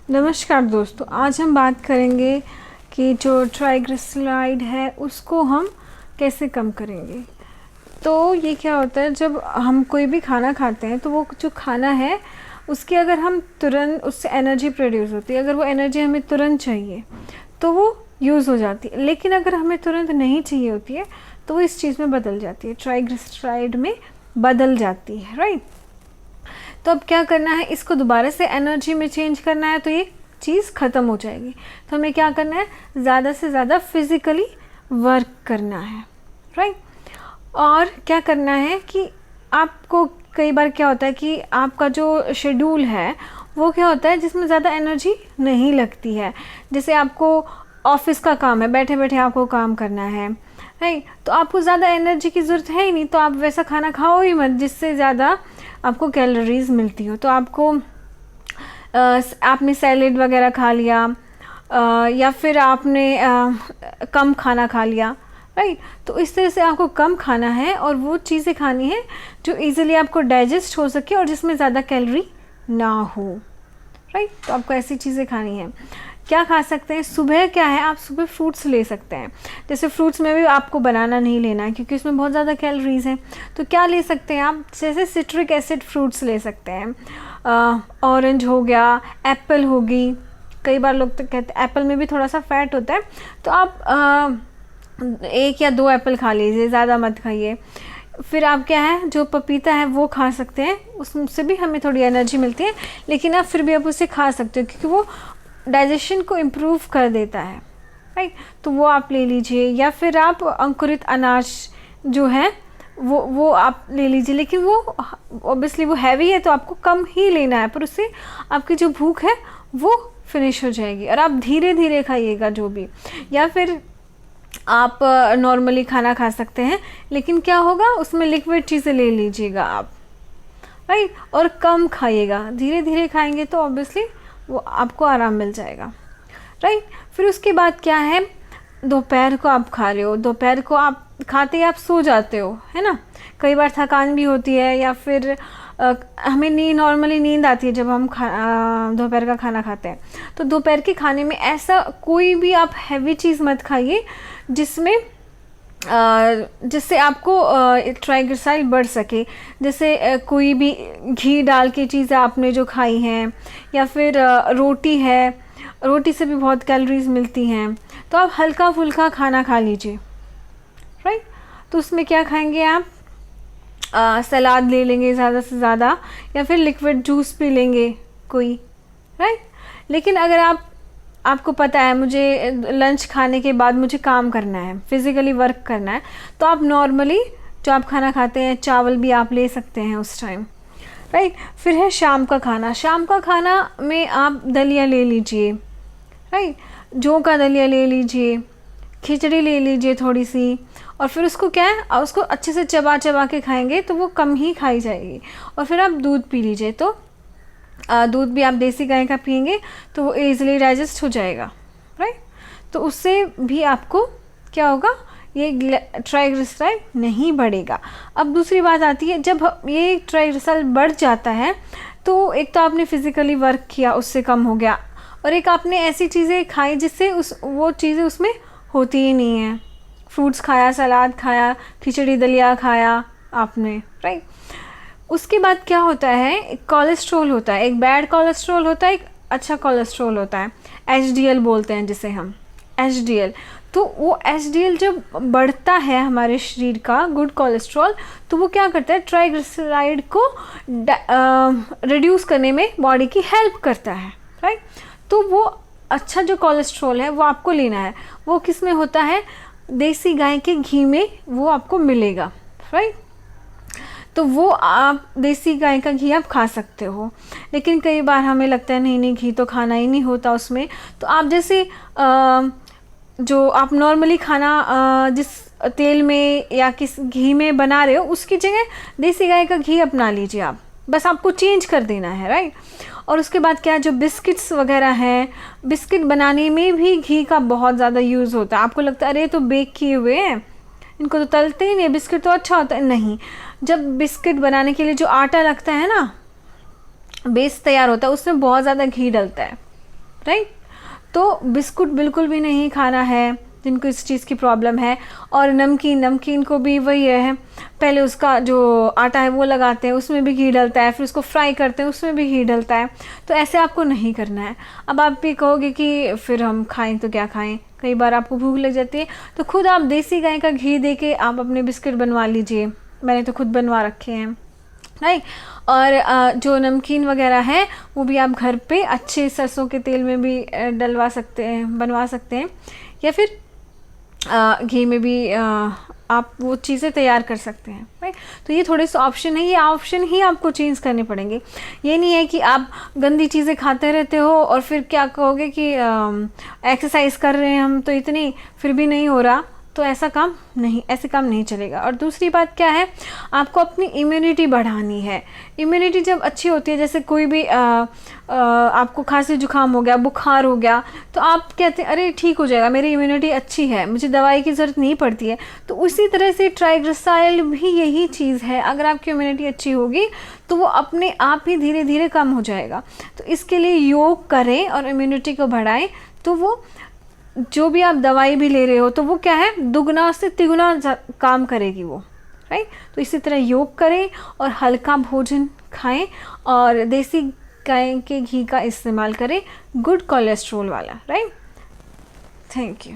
नमस्कार दोस्तों, आज हम बात करेंगे कि जो ट्राइग्लिसराइड है उसको हम कैसे कम करेंगे। तो ये क्या होता है, जब हम कोई भी खाना खाते हैं तो वो जो खाना है उसकी अगर हम तुरंत उससे एनर्जी प्रोड्यूस होती है, अगर वो एनर्जी हमें तुरंत चाहिए तो वो यूज़ हो जाती है, लेकिन अगर हमें तुरंत नहीं चाहिए होती है तो वो इस चीज़ में बदल जाती है, ट्राइग्लिसराइड में बदल जाती है, राइट। तो अब क्या करना है, इसको दोबारा से एनर्जी में चेंज करना है तो ये चीज़ ख़त्म हो जाएगी। तो हमें क्या करना है, ज़्यादा से ज़्यादा फिज़िकली वर्क करना है, राइट। और क्या करना है कि आपको कई बार क्या होता है कि आपका जो शेड्यूल है वो क्या होता है जिसमें ज़्यादा एनर्जी नहीं लगती है। जैसे आपको ऑफिस का काम है, बैठे बैठे आपको काम करना है, राइट। तो आपको ज़्यादा एनर्जी की ज़रूरत है ही नहीं, तो आप वैसा खाना खाओ ही मत जिससे ज़्यादा आपको कैलोरीज़ मिलती हो। तो आपको आपने सैलेड वगैरह खा लिया या फिर आपने कम खाना खा लिया, राइट। तो इस तरह से आपको कम खाना है और वो चीज़ें खानी है जो इजीली आपको डाइजेस्ट हो सके और जिसमें ज़्यादा कैलोरी ना हो, राइट। तो आपको ऐसी चीज़ें खानी है। क्या खा सकते हैं, सुबह क्या है, आप सुबह फ्रूट्स ले सकते हैं। जैसे फ्रूट्स में भी आपको बनाना नहीं लेना है क्योंकि उसमें बहुत ज़्यादा कैलोरीज़ हैं। तो क्या ले सकते हैं आप, जैसे सिट्रिक एसिड फ्रूट्स ले सकते हैं, ऑरेंज हो गया, एप्पल होगी। कई बार लोग तो कहते हैं एप्पल में भी थोड़ा सा फैट होता है, तो आप 1 या 2 एप्पल खा लीजिए, ज़्यादा मत खाइए। फिर आप क्या है, जो पपीता है वो खा सकते हैं, उससे भी हमें थोड़ी एनर्जी मिलती है, लेकिन आप फिर भी आप उसे खा सकते हो क्योंकि वो डाइजेशन को इम्प्रूव कर देता है, राइट। तो वो आप ले लीजिए, या फिर आप अंकुरित अनाज जो है वो आप ले लीजिए, लेकिन वो ऑब्वियसली वो हैवी है तो आपको कम ही लेना है, पर उससे आपकी जो भूख है वो फिनिश हो जाएगी। और आप धीरे धीरे खाइएगा जो भी, या फिर आप नॉर्मली खाना खा सकते हैं, लेकिन क्या होगा उसमें लिक्विड चीज़ें ले लीजिएगा आप, राइट। और कम खाइएगा, धीरे धीरे खाएंगे तो ऑब्वियसली वो आपको आराम मिल जाएगा, राइट। फिर उसके बाद क्या है, दोपहर को आप खा रहे हो, दोपहर को आप खाते ही आप सो जाते हो, है ना। कई बार थकान भी होती है, या फिर हमें नॉर्मली नींद आती है जब हम दोपहर का खाना खाते हैं। तो दोपहर के खाने में ऐसा कोई भी आप हैवी चीज़ मत खाइए जिससे आपको ट्राइग्लिसराइड बढ़ सके। जैसे कोई भी घी डाल के चीज़ें आपने जो खाई हैं, या फिर रोटी है, रोटी से भी बहुत कैलोरीज मिलती हैं। तो आप हल्का फुल्का खाना खा लीजिए, राइट। तो उसमें क्या खाएंगे आप, सलाद ले लेंगे ज़्यादा से ज़्यादा, या फिर लिक्विड जूस पी लेंगे कोई, राइट। लेकिन अगर आपको पता है मुझे लंच खाने के बाद मुझे काम करना है, फिज़िकली वर्क करना है, तो आप नॉर्मली जो आप खाना खाते हैं चावल भी आप ले सकते हैं उस टाइम, राइट। फिर है शाम का खाना। शाम का खाना में आप दलिया ले लीजिए, राइट, जौ का दलिया ले लीजिए, खिचड़ी ले लीजिए थोड़ी सी, और फिर उसको क्या है, उसको अच्छे से चबा चबा के खाएंगे तो वो कम ही खाई जाएगी। और फिर आप दूध पी लीजिए, तो दूध भी आप देसी गाय का पियेंगे तो वो ईज़िली डाइजेस्ट हो जाएगा, राइट। तो उससे भी आपको क्या होगा, ये ट्राइग्लिसराइड नहीं बढ़ेगा। अब दूसरी बात आती है, जब ये ट्राइग्लिसराइड बढ़ जाता है तो एक तो आपने फिज़िकली वर्क किया उससे कम हो गया, और एक आपने ऐसी चीज़ें खाई जिससे वो चीज़ें उसमें होती ही नहीं है। फ्रूट्स खाया, सलाद खाया, खिचड़ी दलिया खाया आपने, राइट। उसके बाद क्या होता है, कोलेस्ट्रॉल होता है, एक बैड कोलेस्ट्रॉल होता है, एक अच्छा कोलेस्ट्रॉल होता है, एचडीएल बोलते हैं जिसे हम, एचडीएल। तो वो एचडीएल जब बढ़ता है हमारे शरीर का, गुड कोलेस्ट्रॉल, तो वो क्या करता है, ट्राइग्लिसराइड को रिड्यूस करने में बॉडी की हेल्प करता है, राइट। तो वो अच्छा जो कोलेस्ट्रॉल है वो आपको लेना है। वो किस में होता है, देसी गाय के घी में वो आपको मिलेगा, राइट। तो वो आप देसी गाय का घी आप खा सकते हो। लेकिन कई बार हमें लगता है नहीं घी तो खाना ही नहीं होता उसमें, तो आप जैसे जो आप नॉर्मली खाना जिस तेल में या किस घी में बना रहे हो उसकी जगह देसी गाय का घी अपना लीजिए आप, बस आपको चेंज कर देना है, राइट। और उसके बाद क्या है, जो बिस्किट्स वगैरह हैं, बिस्किट बनाने में भी घी का बहुत ज़्यादा यूज़ होता है। आपको लगता है अरे तो बेक किए हुए हैं, इनको तो तलते ही नहीं, बिस्किट तो अच्छा होता है, नहीं। जब बिस्किट बनाने के लिए जो आटा लगता है ना, बेस तैयार होता है, उसमें बहुत ज़्यादा घी डलता है, राइट। तो बिस्कुट बिल्कुल भी नहीं खाना है जिनको इस चीज़ की प्रॉब्लम है। और नमकीन को भी वही है, पहले उसका जो आटा है वो लगाते हैं, उसमें भी घी डलता है, फिर उसको फ्राई करते हैं, उसमें भी घी डलता है। तो ऐसे आपको नहीं करना है। अब आप भी कहोगे कि फिर हम खाएं तो क्या खाएं, कई बार आपको भूख लग जाती है, तो खुद आप देसी गाय का घी दे के आप अपने बिस्किट बनवा लीजिए। मैंने तो खुद बनवा रखे हैं, राइट। और जो नमकीन वगैरह है वो भी आप घर पे अच्छे सरसों के तेल में भी डलवा सकते हैं, बनवा सकते हैं, या फिर घी में भी आप वो चीज़ें तैयार कर सकते हैं, राइट। तो ये थोड़े से ऑप्शन है, ये ऑप्शन ही आपको चेंज करने पड़ेंगे। ये नहीं है कि आप गंदी चीज़ें खाते रहते हो और फिर क्या कहोगे कि एक्सरसाइज कर रहे हैं हम तो इतनी, फिर भी नहीं हो रहा, तो ऐसे काम नहीं चलेगा। और दूसरी बात क्या है, आपको अपनी इम्यूनिटी बढ़ानी है। इम्यूनिटी जब अच्छी होती है, जैसे कोई भी आपको खांसी जुकाम हो गया, बुखार हो गया, तो आप कहते हैं अरे ठीक हो जाएगा, मेरी इम्यूनिटी अच्छी है, मुझे दवाई की ज़रूरत नहीं पड़ती है। तो उसी तरह से ट्राइग्लिसराइड भी यही चीज़ है, अगर आपकी इम्यूनिटी अच्छी होगी तो वो अपने आप ही धीरे धीरे कम हो जाएगा। तो इसके लिए योग करें और इम्यूनिटी को बढ़ाएं, तो वो जो भी आप दवाई भी ले रहे हो तो वो क्या है, दुगना से तिगुना काम करेगी वो, राइट। तो इसी तरह योग करें और हल्का भोजन खाएं और देसी गाय के घी का इस्तेमाल करें, गुड कोलेस्ट्रॉल वाला, राइट। Thank you.